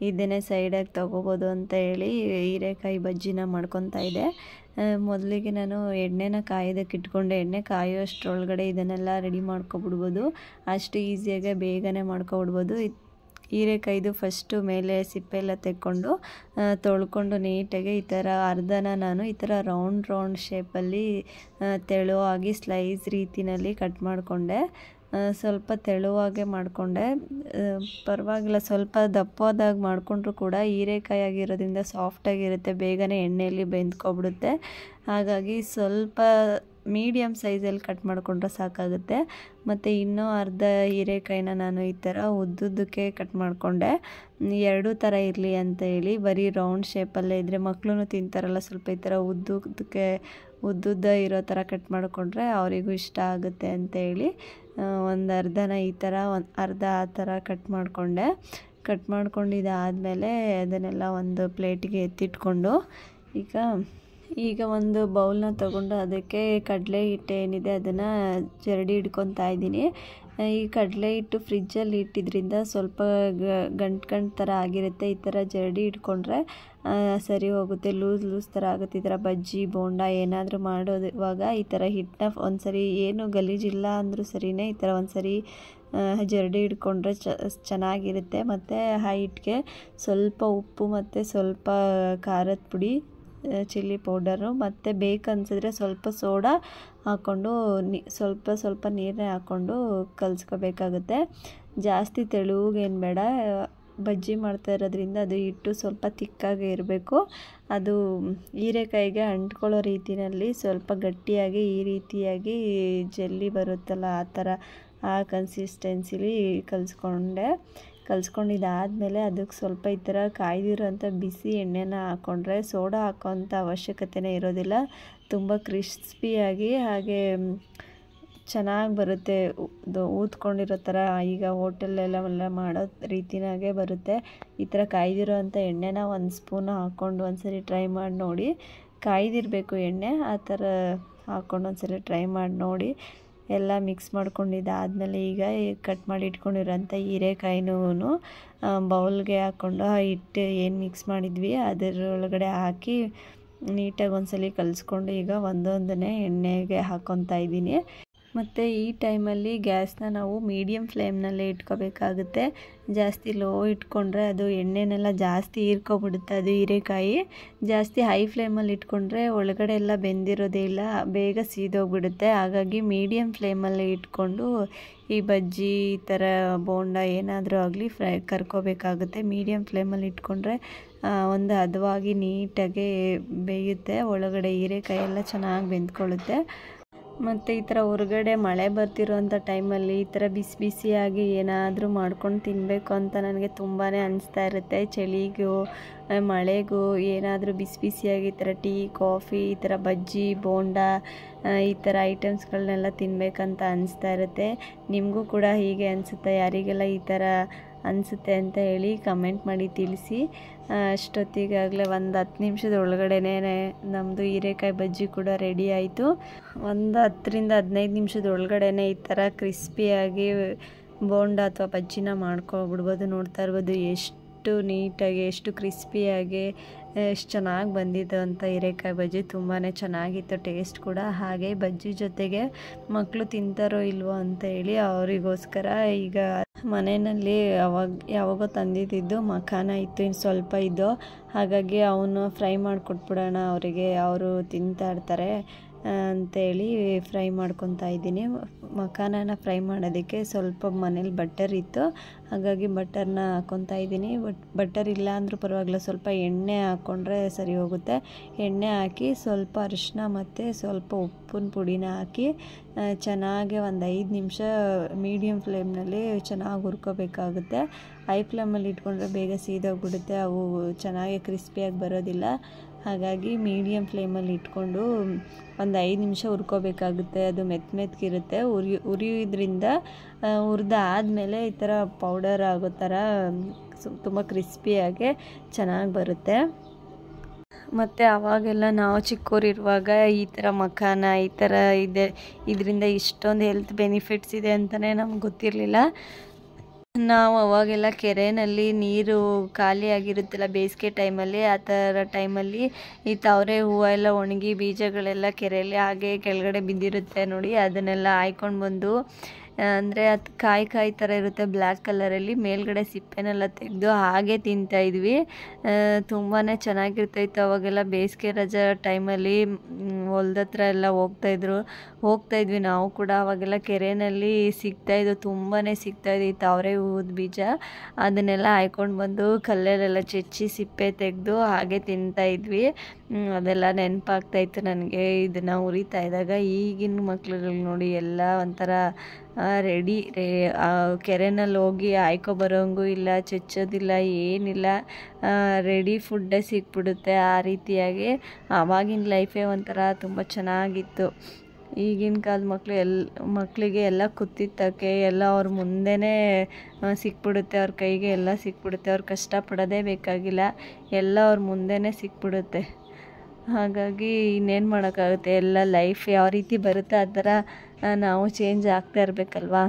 ಇದನ್ನೇ ಸೈಡಾಗಿ ತೊಗೋಬೋದು ಅಂತ ಹೇಳಿ ಹೀರೆಕಾಯಿ ಬಜ್ಜಿನ ಮಾಡ್ಕೊತಾ ಇದ್ದೆ. ಮೊದಲಿಗೆ ನಾನು ಎಣ್ಣೆನ ಕಾಯೋದಕ್ಕೆ ಇಟ್ಕೊಂಡೆ. ಎಣ್ಣೆ ಕಾಯೋಷ್ಟರೊಳಗಡೆ ಇದನ್ನೆಲ್ಲ ರೆಡಿ ಮಾಡ್ಕೊಬಿಡ್ಬೋದು. ಅಷ್ಟು ಈಸಿಯಾಗೆ ಬೇಗನೆ ಮಾಡ್ಕೊಬಿಡ್ಬೋದು. ಹೀರೆಕಾಯ್ದು ಫಸ್ಟು ಮೇಲೆ ಸಿಪ್ಪೆ ಎಲ್ಲ ತೆಕ್ಕೊಂಡು ತೊಳ್ಕೊಂಡು ನೀಟಾಗಿ ಈ ಥರ ಅರ್ಧನ ನಾನು ಈ ಥರ ರೌಂಡ್ ಶೇಪಲ್ಲಿ ತೆಳುವಾಗಿ ಸ್ಲೈಸ್ ರೀತಿಯಲ್ಲಿ ಕಟ್ ಮಾಡಿಕೊಂಡೆ. ಸ್ವಲ್ಪ ತೆಳುವಾಗೆ ಮಾಡಿಕೊಂಡೆ, ಪರವಾಗಿಲ್ಲ. ಸ್ವಲ್ಪ ದಪ್ಪದಾಗಿ ಮಾಡಿಕೊಂಡ್ರೂ ಕೂಡ ಹೀರೆಕಾಯಿ ಆಗಿರೋದ್ರಿಂದ ಸಾಫ್ಟಾಗಿರುತ್ತೆ, ಬೇಗನೆ ಎಣ್ಣೆಯಲ್ಲಿ ಬೆಂದ್ಕೊಬಿಡುತ್ತೆ. ಹಾಗಾಗಿ ಸ್ವಲ್ಪ ಮೀಡಿಯಮ್ ಸೈಜಲ್ಲಿ ಕಟ್ ಮಾಡಿಕೊಂಡ್ರೆ ಸಾಕಾಗುತ್ತೆ. ಮತ್ತು ಇನ್ನೂ ಅರ್ಧ ಹೀರೆಕಾಯಿನ ನಾನು ಈ ಥರ ಉದ್ದುದ್ದಕ್ಕೆ ಕಟ್ ಮಾಡಿಕೊಂಡೆ. 2 ಥರ ಇರಲಿ ಅಂತ ಹೇಳಿ. ಬರೀ ರೌಂಡ್ ಶೇಪಲ್ಲೇ ಇದ್ದರೆ ಮಕ್ಕಳು ತಿಂತಾರಲ್ಲ, ಸ್ವಲ್ಪ ಈ ಥರ ಉದ್ದುದ್ದ ಇರೋ ಥರ ಕಟ್ ಮಾಡಿಕೊಂಡ್ರೆ ಅವರಿಗೂ ಇಷ್ಟ ಆಗುತ್ತೆ ಅಂತ ಹೇಳಿ ಒಂದು ಅರ್ಧನ ಈ ಥರ, ಒಂದು ಅರ್ಧ ಆ ಥರ ಕಟ್ ಮಾಡಿಕೊಂಡೆ. ಕಟ್ ಮಾಡ್ಕೊಂಡಿದ್ದಾದಮೇಲೆ ಅದನ್ನೆಲ್ಲ ಒಂದು ಪ್ಲೇಟಿಗೆ ಎತ್ತಿಟ್ಕೊಂಡು ಈಗ ಒಂದು ಬೌಲ್ನ ತೊಗೊಂಡು ಅದಕ್ಕೆ ಕಡಲೆ ಹಿಟ್ಟು ಏನಿದೆ ಅದನ್ನು ಜರಡಿ ಹಿಡ್ಕೊತಾ ಇದ್ದೀನಿ. ಈ ಕಡಲೆ ಹಿಟ್ಟು ಫ್ರಿಜ್ಜಲ್ಲಿ ಇಟ್ಟಿದ್ರಿಂದ ಸ್ವಲ್ಪ ಗಂಟು ಥರ ಆಗಿರುತ್ತೆ. ಈ ಥರ ಜರಡಿ ಇಟ್ಕೊಂಡ್ರೆ ಸರಿ ಹೋಗುತ್ತೆ, ಲೂಸ್ ಥರ ಆಗುತ್ತೆ. ಈ ಥರ ಬಜ್ಜಿ ಬೋಂಡ ಏನಾದರೂ ಮಾಡೋದು ಇವಾಗ ಈ ಥರ ಹಿಟ್ಟನ್ನ ಒಂದ್ಸರಿ ಏನು ಗಲೀಜಿಲ್ಲ ಅಂದರೂ ಸರಿಯೇ ಈ ಥರ ಒಂದ್ಸರಿ ಜರಡಿ ಹಿಡ್ಕೊಂಡ್ರೆ ಚೆನ್ನಾಗಿರುತ್ತೆ. ಮತ್ತು ಆ ಹಿಟ್ಟಿಗೆ ಸ್ವಲ್ಪ ಉಪ್ಪು ಮತ್ತು ಸ್ವಲ್ಪ ಖಾರದ ಪುಡಿ, ಚಿಲ್ಲಿ ಪೌಡರು ಮತ್ತು ಬೇಕನ್ಸಿದ್ರೆ ಸ್ವಲ್ಪ ಸೋಡಾ ಹಾಕ್ಕೊಂಡು ಸ್ವಲ್ಪ ನೀರನ್ನೇ ಹಾಕ್ಕೊಂಡು ಕಲಿಸ್ಕೋಬೇಕಾಗುತ್ತೆ. ಜಾಸ್ತಿ ತೆಳುಗೇನು ಬೇಡ, ಬಜ್ಜಿ ಮಾಡ್ತಾ ಇರೋದ್ರಿಂದ ಅದು ಹಿಟ್ಟು ಸ್ವಲ್ಪ ತಿಕ್ಕಾಗಿ ಇರಬೇಕು. ಅದು ಹೀರೆಕಾಯಿಗೆ ಅಂಟ್ಕೊಳ್ಳೋ ರೀತಿಯಲ್ಲಿ ಸ್ವಲ್ಪ ಗಟ್ಟಿಯಾಗಿ ಈ ರೀತಿಯಾಗಿ ಜೆಲ್ಲಿ ಬರುತ್ತಲ್ಲ ಆ ಥರ ಆ ಕನ್ಸಿಸ್ಟೆನ್ಸಿಲಿ ಕಲಿಸ್ಕೊಂಡಿದ್ದಾದಮೇಲೆ ಅದಕ್ಕೆ ಸ್ವಲ್ಪ ಈ ಥರ ಕಾಯ್ದಿರೋಂಥ ಬಿಸಿ ಎಣ್ಣೆನ ಹಾಕ್ಕೊಂಡ್ರೆ ಸೋಡಾ ಹಾಕೋಂಥ ಅವಶ್ಯಕತೆನೇ ಇರೋದಿಲ್ಲ. ತುಂಬ ಕ್ರಿಸ್ಪಿಯಾಗಿ ಹಾಗೆ ಚೆನ್ನಾಗಿ ಬರುತ್ತೆ. ಊದ್ಕೊಂಡಿರೋ ಥರ ಈಗ ಹೋಟೆಲೆಲ್ಲ ಮಾಡೋ ರೀತಿನಾಗೆ ಬರುತ್ತೆ. ಈ ಥರ ಕಾಯ್ದಿರೋಂಥ ಎಣ್ಣೆನ 1 ಸ್ಪೂನ್ ಹಾಕ್ಕೊಂಡು ಒಂದ್ಸರಿ ಟ್ರೈ ಮಾಡಿ ನೋಡಿ. ಕಾಯ್ದಿರಬೇಕು ಎಣ್ಣೆ, ಆ ಥರ ಹಾಕ್ಕೊಂಡು ಒಂದ್ಸರಿ ಟ್ರೈ ಮಾಡಿ ನೋಡಿ. ಎಲ್ಲ ಮಿಕ್ಸ್ ಮಾಡ್ಕೊಂಡಿದ್ದಾದಮೇಲೆ ಈಗ ಕಟ್ ಮಾಡಿ ಇಟ್ಕೊಂಡಿರೋಂಥ ಹೀರೆಕಾಯಿನೂ ಬೌಲ್ಗೆ ಹಾಕ್ಕೊಂಡು ಆ ಹಿಟ್ಟು ಏನು ಮಿಕ್ಸ್ ಮಾಡಿದ್ವಿ ಅದರೊಳಗಡೆ ಹಾಕಿ ನೀಟಾಗಿ ಒಂದ್ಸಲಿ ಕಲಿಸ್ಕೊಂಡು ಈಗ ಒಂದೊಂದನ್ನೇ ಎಣ್ಣೆಗೆ ಹಾಕ್ಕೊತಾ ಇದ್ದೀನಿ. ಮತ್ತು ಈ ಟೈಮಲ್ಲಿ ಗ್ಯಾಸ್ನ ನಾವು ಮೀಡಿಯಮ್ ಫ್ಲೇಮ್ನಲ್ಲೇ ಇಟ್ಕೋಬೇಕಾಗುತ್ತೆ. ಜಾಸ್ತಿ ಲೋ ಇಟ್ಕೊಂಡ್ರೆ ಅದು ಎಣ್ಣೆನೆಲ್ಲ ಜಾಸ್ತಿ ಹೀರ್ಕೊಬಿಡುತ್ತೆ ಅದು ಹೀರೆಕಾಯಿ. ಜಾಸ್ತಿ ಹೈ ಫ್ಲೇಮಲ್ಲಿ ಇಟ್ಕೊಂಡ್ರೆ ಒಳಗಡೆ ಎಲ್ಲ ಬೆಂದಿರೋದೇ ಇಲ್ಲ, ಬೇಗ ಸೀದೋಗ್ಬಿಡುತ್ತೆ. ಹಾಗಾಗಿ ಮೀಡಿಯಮ್ ಫ್ಲೇಮಲ್ಲೇ ಇಟ್ಕೊಂಡು ಈ ಬಜ್ಜಿ ಈ ಥರ ಬೋಂಡ ಏನಾದರೂ ಆಗಲಿ ಕರ್ಕೋಬೇಕಾಗುತ್ತೆ. ಮೀಡಿಯಮ್ ಫ್ಲೇಮಲ್ಲಿ ಇಟ್ಕೊಂಡ್ರೆ ಒಂದು ಹದವಾಗಿ ನೀಟಾಗಿ ಬೇಯುತ್ತೆ, ಒಳಗಡೆ ಹೀರೆಕಾಯಿ ಎಲ್ಲ ಚೆನ್ನಾಗಿ ಬೆಂದ್ಕೊಳ್ಳುತ್ತೆ. ಮತ್ತು ಈ ಥರ ಹೊರಗಡೆ ಮಳೆ ಬರ್ತಿರೋಂಥ ಟೈಮಲ್ಲಿ ಈ ಥರ ಬಿಸಿ ಬಿಸಿಯಾಗಿ ಏನಾದರೂ ಮಾಡ್ಕೊಂಡು ತಿನ್ನಬೇಕು ಅಂತ ನನಗೆ ತುಂಬಾ ಅನಿಸ್ತಾ ಇರುತ್ತೆ. ಚಳಿಗೂ ಮಳೆಗೂ ಏನಾದರೂ ಬಿಸಿ ಬಿಸಿಯಾಗಿ ಈ ಥರ ಟೀ ಕಾಫಿ ಈ ಥರ ಬಜ್ಜಿ ಬೋಂಡ ಈ ಥರ ಐಟಮ್ಸ್ಗಳನ್ನೆಲ್ಲ ತಿನ್ನಬೇಕಂತ ಅನಿಸ್ತಾ ಇರುತ್ತೆ. ನಿಮಗೂ ಕೂಡ ಹೀಗೆ ಅನಿಸುತ್ತೆ? ಯಾರಿಗೆಲ್ಲ ಈ ಥರ ಅನಿಸುತ್ತೆ ಅಂತ ಹೇಳಿ ಕಮೆಂಟ್ ಮಾಡಿ ತಿಳಿಸಿ. ಅಷ್ಟೊತ್ತಿಗಾಗಲೇ ಒಂದು 10 ನಿಮಿಷದ ಒಳಗಡೆನೇ ನಮ್ಮದು ಹೀರೆಕಾಯಿ ಬಜ್ಜಿ ಕೂಡ ರೆಡಿ ಆಯಿತು. ಒಂದು 10ರಿಂದ 15 ನಿಮಿಷದ ಒಳಗಡೆನೇ ಈ ಥರ ಕ್ರಿಸ್ಪಿಯಾಗಿ ಬೋಂಡ ಅಥವಾ ಬಜ್ಜಿನ ಮಾಡ್ಕೊಬಿಡ್ಬೋದು. ನೋಡ್ತಾ ಇರ್ಬೋದು ಎಷ್ಟು ನೀಟಾಗಿ ಎಷ್ಟು ಕ್ರಿಸ್ಪಿಯಾಗಿ ಎಷ್ಟು ಚೆನ್ನಾಗಿ ಬಂದಿದ್ದು ಅಂತ. ಹೀರೆಕಾಯಿ ಬಜ್ಜಿ ತುಂಬಾ ಚೆನ್ನಾಗಿತ್ತು ಟೇಸ್ಟ್ ಕೂಡ. ಹಾಗೆ ಬಜ್ಜಿ ಜೊತೆಗೆ ಮಕ್ಕಳು ತಿಂತಾರೋ ಇಲ್ವೋ ಅಂತ ಹೇಳಿ ಅವರಿಗೋಸ್ಕರ ಈಗ ಮನೆಯಲ್ಲಿ ಯಾವಾಗೋ ತಂದಿದ್ದು ಮಖಾನ ಇತ್ತು, ಇನ್ನು ಸ್ವಲ್ಪ ಇದ್ದು, ಹಾಗಾಗಿ ಅವನು ಫ್ರೈ ಮಾಡಿಕೊಟ್ಬಿಡೋಣ ಅವರಿಗೆ, ಅವರು ತಿಂತಾ ಇರ್ತಾರೆ ಅಂತೇಳಿ ಫ್ರೈ ಮಾಡ್ಕೊತಾ ಇದ್ದೀನಿ. ಮಖಾನನ ಫ್ರೈ ಮಾಡೋದಕ್ಕೆ ಸ್ವಲ್ಪ ಮನೇಲಿ ಬಟರ್ ಇತ್ತು, ಹಾಗಾಗಿ ಬಟರ್ನ ಹಾಕ್ಕೊತಾ ಇದ್ದೀನಿ. ಬಟರ್ ಇಲ್ಲ ಅಂದರೂ ಪರವಾಗಿಲ್ಲ, ಸ್ವಲ್ಪ ಎಣ್ಣೆ ಹಾಕ್ಕೊಂಡ್ರೆ ಸರಿ ಹೋಗುತ್ತೆ. ಎಣ್ಣೆ ಹಾಕಿ ಸ್ವಲ್ಪ ಅರಿಶಿನ ಮತ್ತು ಸ್ವಲ್ಪ ಉಪ್ಪಿನ ಪುಡಿನ ಹಾಕಿ ಚೆನ್ನಾಗಿ ಒಂದು 5 ನಿಮಿಷ ಮೀಡಿಯಮ್ ಫ್ಲೇಮ್ನಲ್ಲಿ ಚೆನ್ನಾಗಿ ಹುರ್ಕೋಬೇಕಾಗುತ್ತೆ. ಹೈ ಫ್ಲೇಮಲ್ಲಿ ಇಟ್ಕೊಂಡ್ರೆ ಬೇಗ ಸೀದೋಗ್ಬಿಡುತ್ತೆ, ಅವು ಚೆನ್ನಾಗಿ ಕ್ರಿಸ್ಪಿಯಾಗಿ ಬರೋದಿಲ್ಲ. ಹಾಗಾಗಿ ಮೀಡಿಯಮ್ ಫ್ಲೇಮಲ್ಲಿ ಇಟ್ಕೊಂಡು ಒಂದು 5 ನಿಮಿಷ ಹುರ್ಕೋಬೇಕಾಗುತ್ತೆ. ಅದು ಮೆತ್ತಗಿರುತ್ತೆ. ಹುರಿಯೋದ್ರಿಂದ ಹುರಿದಾದ್ಮೇಲೆ ಈ ಥರ ಪೌಡರ್ ಆಗೋ ಥರ ತುಂಬ ಕ್ರಿಸ್ಪಿಯಾಗಿ ಚೆನ್ನಾಗಿ ಬರುತ್ತೆ. ಮತ್ತು ಆವಾಗೆಲ್ಲ ನಾವು ಚಿಕ್ಕವರಿರುವಾಗ ಈ ಥರ ಮಖಾನ ಈ ಥರ ಇದೆ, ಇದರಿಂದ ಇಷ್ಟೊಂದು ಹೆಲ್ತ್ ಬೆನಿಫಿಟ್ಸ್ ಇದೆ ಅಂತಲೇ ನಮ್ಗೆ ಗೊತ್ತಿರಲಿಲ್ಲ. ನಾವು ಅವಾಗೆಲ್ಲ ಕೆರೆಯಲ್ಲಿ ನೀರು ಖಾಲಿ ಆಗಿರುತ್ತಲ್ಲ ಬೇಸಿಗೆ ಟೈಮಲ್ಲಿ, ಆ ಥರ ಟೈಮಲ್ಲಿ ಈ ತಾವರೆ ಹೂವು ಎಲ್ಲ ಒಣಗಿ ಬೀಜಗಳೆಲ್ಲ ಕೆರೆಯಲ್ಲಿ ಹಾಗೆ ಕೆಳಗಡೆ ಬಿದ್ದಿರುತ್ತೆ ನೋಡಿ, ಅದನ್ನೆಲ್ಲ ಆಯ್ಕೊಂಡು ಬಂದು ಅಂದರೆ ಅದು ಕಾಯಿ ಥರ ಇರುತ್ತೆ ಬ್ಲ್ಯಾಕ್ ಕಲರಲ್ಲಿ, ಮೇಲ್ಗಡೆ ಸಿಪ್ಪೆನೆಲ್ಲ ತೆಗೆದು ಹಾಗೆ ತಿಂತಾಯಿದ್ವಿ. ತುಂಬಾ ಚೆನ್ನಾಗಿರ್ತಾಯಿತ್ತು. ಅವಾಗೆಲ್ಲ ಬೇಸಿಗೆ ರಜೆ ಟೈಮಲ್ಲಿ ಹೊಲ್ದ ಹತ್ರ ಎಲ್ಲ ಹೋಗ್ತಾಯಿದ್ವಿ ನಾವು ಕೂಡ. ಅವಾಗೆಲ್ಲ ಕೆರೆಯಲ್ಲಿ ಸಿಗ್ತಾಯಿದ್ವು, ತುಂಬಾ ಸಿಗ್ತಾಯಿದ್ವು ಈ ತಾವರೆ ಹೂವದ ಬೀಜ. ಅದನ್ನೆಲ್ಲ ಹಾಯ್ಕೊಂಡು ಬಂದು ಕಲ್ಲಲ್ಲೆಲ್ಲ ಚೆಚ್ಚಿ ಸಿಪ್ಪೆ ತೆಗೆದು ಹಾಗೆ ತಿಂತಾಯಿದ್ವಿ. ಅದೆಲ್ಲ ನೆನಪಾಗ್ತಾಯಿತ್ತು ನನಗೆ ಇದನ್ನು ಉರಿತಾ ಇದ್ದಾಗ. ಈಗಿನ ಮಕ್ಳುಗಳು ನೋಡಿ ಎಲ್ಲ ಒಂಥರ ರೆಡಿ ಕೆರೆನಲ್ಲಿ ಹೋಗಿ ಆಯ್ಕೊಬರೋಂಗೂ ಇಲ್ಲ, ಚೆಚ್ಚೋದಿಲ್ಲ, ಏನಿಲ್ಲ, ರೆಡಿ ಫುಡ್ಡೇ ಸಿಕ್ಬಿಡುತ್ತೆ. ಆ ರೀತಿಯಾಗಿ ಆವಾಗಿನ ಲೈಫೇ ಒಂಥರ ತುಂಬ ಚೆನ್ನಾಗಿತ್ತು. ಈಗಿನ ಕಾಲದ ಮಕ್ಕಳಿಗೆ ಎಲ್ಲ ಕುತ್ತಿತ್ತಕ್ಕೆ ಎಲ್ಲ ಅವ್ರ ಮುಂದೆನೇ ಸಿಕ್ಬಿಡುತ್ತೆ, ಅವ್ರ ಕೈಗೆ ಎಲ್ಲ ಸಿಕ್ಬಿಡುತ್ತೆ. ಅವ್ರು ಕಷ್ಟಪಡೋದೇ ಬೇಕಾಗಿಲ್ಲ, ಎಲ್ಲ ಅವ್ರ ಮುಂದೆನೇ ಸಿಕ್ಬಿಡುತ್ತೆ. ಹಾಗಾಗಿ ಇನ್ನೇನು ಮಾಡೋಕ್ಕಾಗುತ್ತೆ, ಎಲ್ಲ ಲೈಫ್ ಯಾವ ರೀತಿ ಬರುತ್ತೆ ಆ ಥರ ನಾವು ಚೇಂಜ್ ಆಗ್ತಾ ಇರಬೇಕಲ್ವಾ.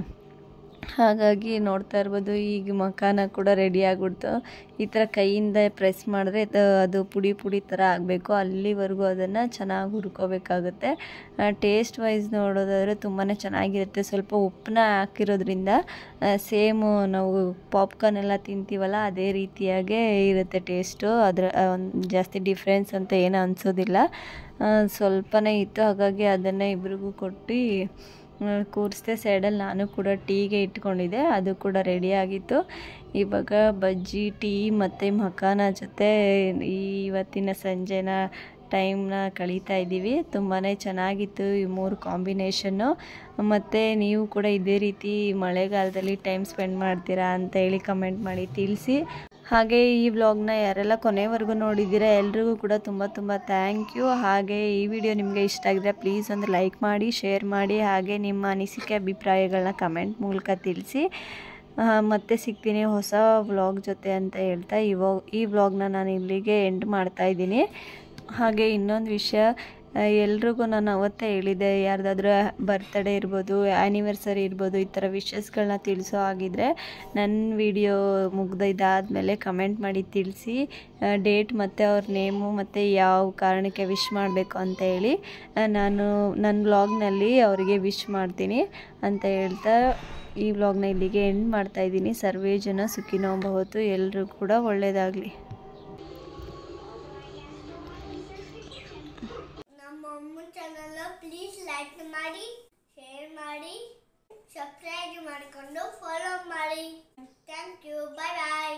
ಹಾಗಾಗಿ ನೋಡ್ತಾ ಇರ್ಬೋದು ಈಗ ಮಖಾನ ಕೂಡ ರೆಡಿ ಆಗಿಬಿಡ್ತು. ಈ ಥರ ಕೈಯಿಂದ ಪ್ರೆಸ್ ಮಾಡಿದ್ರೆ ಅದು ಪುಡಿ ಥರ ಆಗಬೇಕು, ಅಲ್ಲಿವರೆಗೂ ಅದನ್ನು ಚೆನ್ನಾಗಿ ಹುರ್ಕೋಬೇಕಾಗುತ್ತೆ. ಟೇಸ್ಟ್ ವೈಸ್ ನೋಡೋದಾದರೆ ತುಂಬಾ ಚೆನ್ನಾಗಿರುತ್ತೆ. ಸ್ವಲ್ಪ ಉಪ್ಪನ್ನ ಹಾಕಿರೋದ್ರಿಂದ ಸೇಮು ನಾವು ಪಾಪ್ಕಾರ್ನ್ ಎಲ್ಲ ತಿಂತೀವಲ್ಲ ಅದೇ ರೀತಿಯಾಗೇ ಇರುತ್ತೆ ಟೇಸ್ಟು. ಅದರ ಜಾಸ್ತಿ ಡಿಫ್ರೆನ್ಸ್ ಅಂತ ಏನೂ ಅನಿಸೋದಿಲ್ಲ. ಸ್ವಲ್ಪನೇ ಇತ್ತು, ಹಾಗಾಗಿ ಅದನ್ನು ಇಬ್ರಿಗೂ ಕೊಟ್ಟು ಕೂರಿಸ್ದೆ. ಸೈಡಲ್ಲಿ ನಾನು ಕೂಡ ಟೀಗೆ ಇಟ್ಕೊಂಡಿದ್ದೆ, ಅದು ಕೂಡ ರೆಡಿ ಆಗಿತ್ತು. ಇವಾಗ ಬಜ್ಜಿ ಟೀ ಮತ್ತು ಮಖಾನ ಜೊತೆ ಇವತ್ತಿನ ಸಂಜೆನ ಟೈಮ್ನ ಕಳೀತಾ ಇದ್ದೀವಿ. ತುಂಬಾ ಚೆನ್ನಾಗಿತ್ತು ಈ 3 ಕಾಂಬಿನೇಷನ್ನು. ಮತ್ತು ನೀವು ಕೂಡ ಇದೇ ರೀತಿ ಮಳೆಗಾಲದಲ್ಲಿ ಟೈಮ್ ಸ್ಪೆಂಡ್ ಮಾಡ್ತೀರಾ ಅಂತ ಹೇಳಿ ಕಮೆಂಟ್ ಮಾಡಿ ತಿಳಿಸಿ. ಹಾಗೆ ಈ ವ್ಲಾಗ್ನ ಯಾರೆಲ್ಲ ಕೊನೆವರೆಗೂ ನೋಡಿದ್ದೀರಾ ಎಲ್ರಿಗೂ ಕೂಡ ತುಂಬ ಥ್ಯಾಂಕ್ ಯು. ಹಾಗೆ ಈ ವಿಡಿಯೋ ನಿಮಗೆ ಇಷ್ಟ ಆಗಿದ್ರೆ ಪ್ಲೀಸ್ ಒಂದು ಲೈಕ್ ಮಾಡಿ, ಶೇರ್ ಮಾಡಿ, ಹಾಗೆ ನಿಮ್ಮ ಅನಿಸಿಕೆ ಅಭಿಪ್ರಾಯಗಳನ್ನ ಕಮೆಂಟ್ ಮೂಲಕ ತಿಳಿಸಿ. ಮತ್ತೆ ಸಿಗ್ತೀನಿ ಹೊಸ ವ್ಲಾಗ್ ಜೊತೆ ಅಂತ ಹೇಳ್ತಾ ಈ ವ್ಲಾಗ್ನ ನಾನು ಇಲ್ಲಿಗೆ ಎಂಡ್ ಮಾಡ್ತಾಯಿದ್ದೀನಿ. ಹಾಗೆ ಇನ್ನೊಂದು ವಿಷಯ, ಎಲ್ರಿಗೂ ನಾನು ಅವತ್ತೇ ಹೇಳಿದ್ದೆ, ಯಾರ್ದಾದ್ರೂ ಬರ್ತ್ಡೇ ಇರ್ಬೋದು, ಆ್ಯನಿವರ್ಸರಿ ಇರ್ಬೋದು, ಈ ಥರ ವಿಶಸ್ಗಳನ್ನ ತಿಳಿಸೋ ಆಗಿದ್ದರೆ ನನ್ನ ವಿಡಿಯೋ ಇದಾದಮೇಲೆ ಕಮೆಂಟ್ ಮಾಡಿ ತಿಳಿಸಿ, ಡೇಟ್ ಮತ್ತು ಅವ್ರ ನೇಮು ಮತ್ತು ಯಾವ ಕಾರಣಕ್ಕೆ ವಿಶ್ ಮಾಡಬೇಕು ಅಂತ ಹೇಳಿ ನಾನು ನನ್ನ ವ್ಲಾಗ್ನಲ್ಲಿ ಅವರಿಗೆ ವಿಶ್ ಮಾಡ್ತೀನಿ ಅಂತ ಹೇಳ್ತಾ ಈ ವ್ಲಾಗ್ನ ಇಲ್ಲಿಗೆ ಎಂಡ್ ಮಾಡ್ತಾಯಿದ್ದೀನಿ. ಸರ್ವೇ ಜನ ಸುಖಿನೋ ಭವತು, ಎಲ್ಲರೂ ಕೂಡ ಒಳ್ಳೆಯದಾಗಲಿ. ಪ್ಲೀಸ್ ಲೈಕ್ ಮಾಡಿ, ಶೇರ್ ಮಾಡಿ, ಸಬ್ಸ್ಕ್ರೈಬ್ ಮಾಡಿಕೊಂಡು ಫಾಲೋ ಮಾಡಿ. Thank you, bye bye.